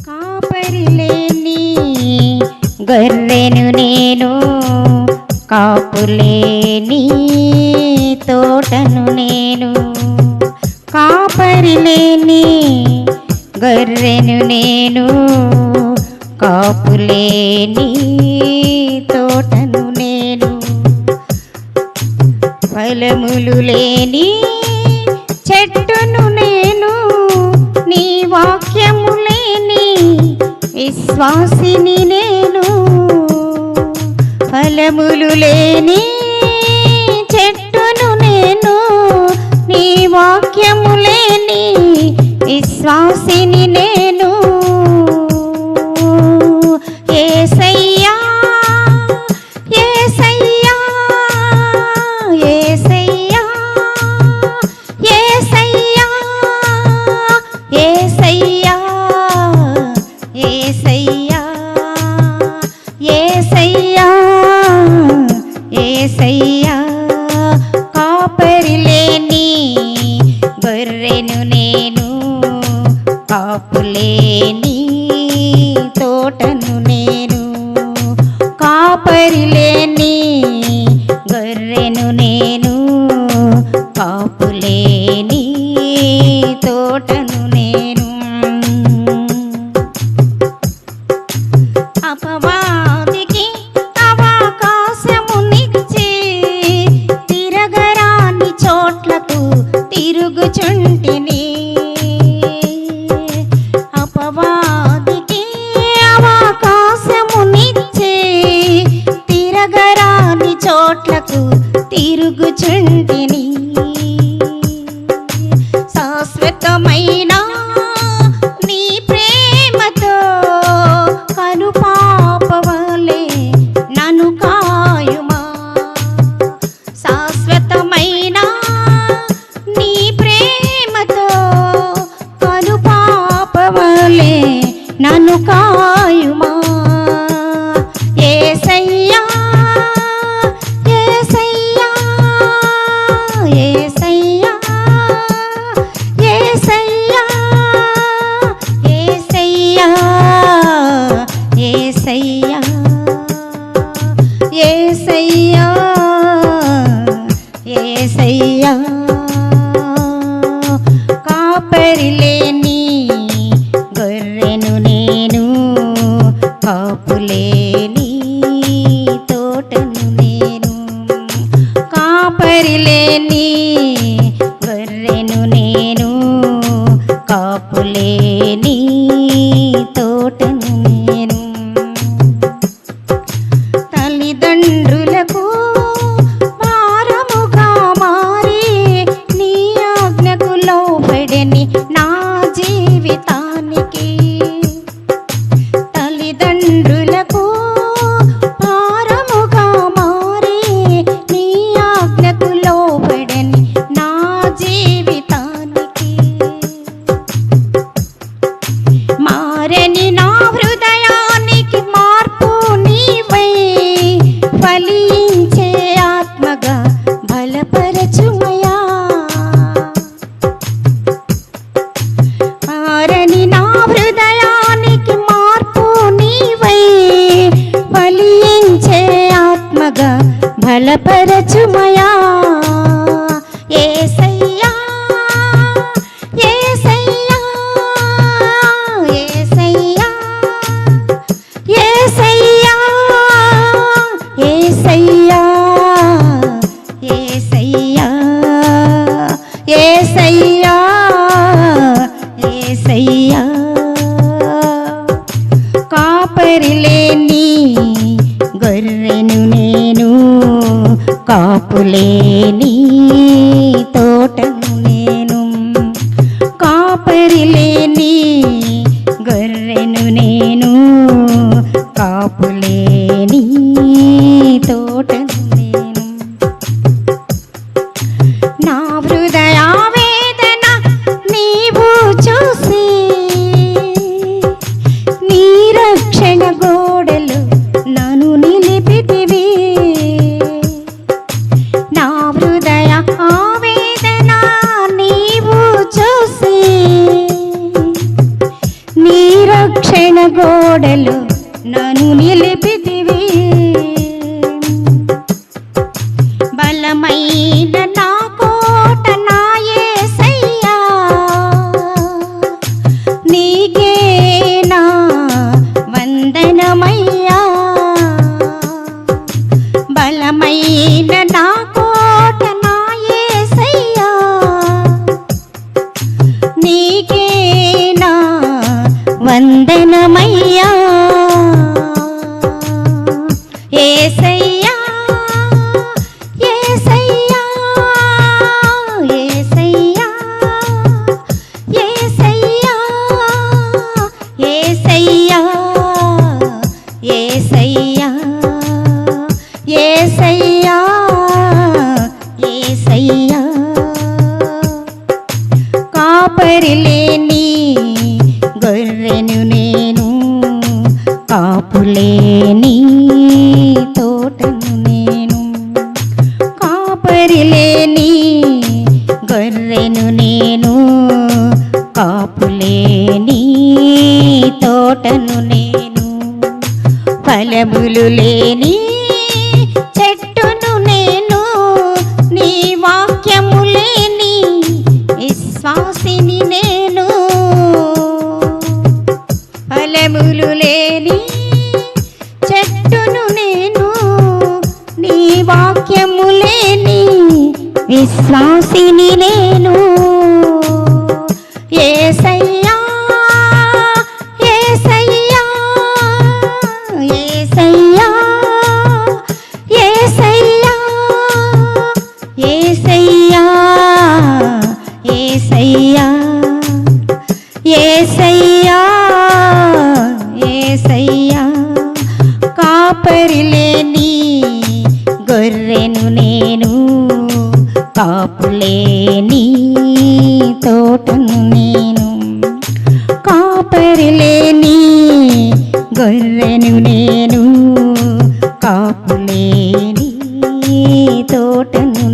కాపరిలేని గొర్రెను నేను, కాపులేని తోటను నేను. కాపరిలేని గొర్రెను నేను, కాపులేని తోటను నేను. ఫలములు లేని చెట్టును నేను, నీ వాక్యము లేని విశ్వాసిని నేను. ఫలములు లేని చెట్టును నేను, నీ వాక్యము లేని విశ్వాసిని నేను. యేసయ్యా యేసయ్యా యేసయ్యా యేసయ్యా యేసయ్యా యేసయ్యా యేసయ్యా యేసయ్యా. కాపరిలేని గొర్రెను నేను, కాపులేని తోటను నేను. కాపరిలేని గొర్రెను నేను, కాపులేని తోటను నేను. అపవాదికి అవకాశమునిచ్చి తిరగరాని చోట్లకు తిరుగుచుంటిని. అపవాదికి అవకాశమునిచ్చి తిరగరాని చోట్లకు తిరుగుచుంటిని. శాశ్వతమైన నీ ప్రేమతో కనుపాపవలే నన్ను కాయుమా. శాశ్వతమైన నీ ప్రేమతో కనుపాపవలే నన్ను కాయుమా. యేసయ్యా యేసయ్యా యేసయ్యా యేసయ్యా యేసయ్యా యేసయ్యా యేసయ్యా యేసయ్యా. కాపరిలేని గొర్రెను నేను, కాపులేని తోటను నేను. కాపరిలేని గొర్రెను నేను, కాపులేని తోటను నేను. తల్లిదండ్రులకు భారముగా మారి నీ ఆజ్ఞకు లోబడని నా జీవితానికి. తల్లిదండ్రులకు భారముగా మారి నీ ఆజ్ఞకు లోబడని నా జీవితానికి. మారని నా హృదయానికి మార్పు నీవై, ఫలించే ఆత్మగా బలపరచుమయా. మారని నా హృదయానికి మార్పు నీవై, ఫలించే ఆత్మగా బలపరచుమయా. యేసయ్యా యేసయ్యా యేసయ్యా యేసయ్యా యేసయ్యా యేసయ్యా యేసయ్యా యేసయ్యా. కాపరిలేని గొర్రెను నేను, కాపులేని తోటను నేను. కాపరిలేని గొర్రెను నేను, కాపులేని తోటను నేను. నా హృదయ వేదన నీవు చూసి, నీ రక్షణ గోడలు నన్ను నిలిపితివి. నా హృదయ ఆవేదన నీవు చూసి, నీ గోడలు నన్ను నిలిపితివి బలమైన నా కోట నా యేసయ్యా నీకే నా వందనమయ్యా బలమైన నా కోట నా యేసయ్యా నీకే నా వందనమయ్యా యేసయ్యా యేసయ్యా యేసయ్యా యేసయ్యా యేసయ్యా యేసయ్యా యేసయ్యా యేసయ్యా కాపరిలేని గొర్రెను నేను కాపులేని తోటను నేను కాపరిలేని గొర్రెను నేను కాపులేని తోటను నేను ఫలములు లేని చెట్టును నేను నీ వాక్యము లేని విశ్వాసిని నేను ఫలములు లేని చెట్టును నేను నీ వాక్యము లేని విశ్వాసిని నేను యేసయ్యా యేసయ్యా యేసయ్యా యేసయ్యా యేసయ్యా యేసయ్యా యేసయ్యా యేసయ్యా కాపరిలేని గొర్రెను నేను కాపులేని తోటను నేను కాపరిలేని గొర్రెను నేను కాపులేని తోటను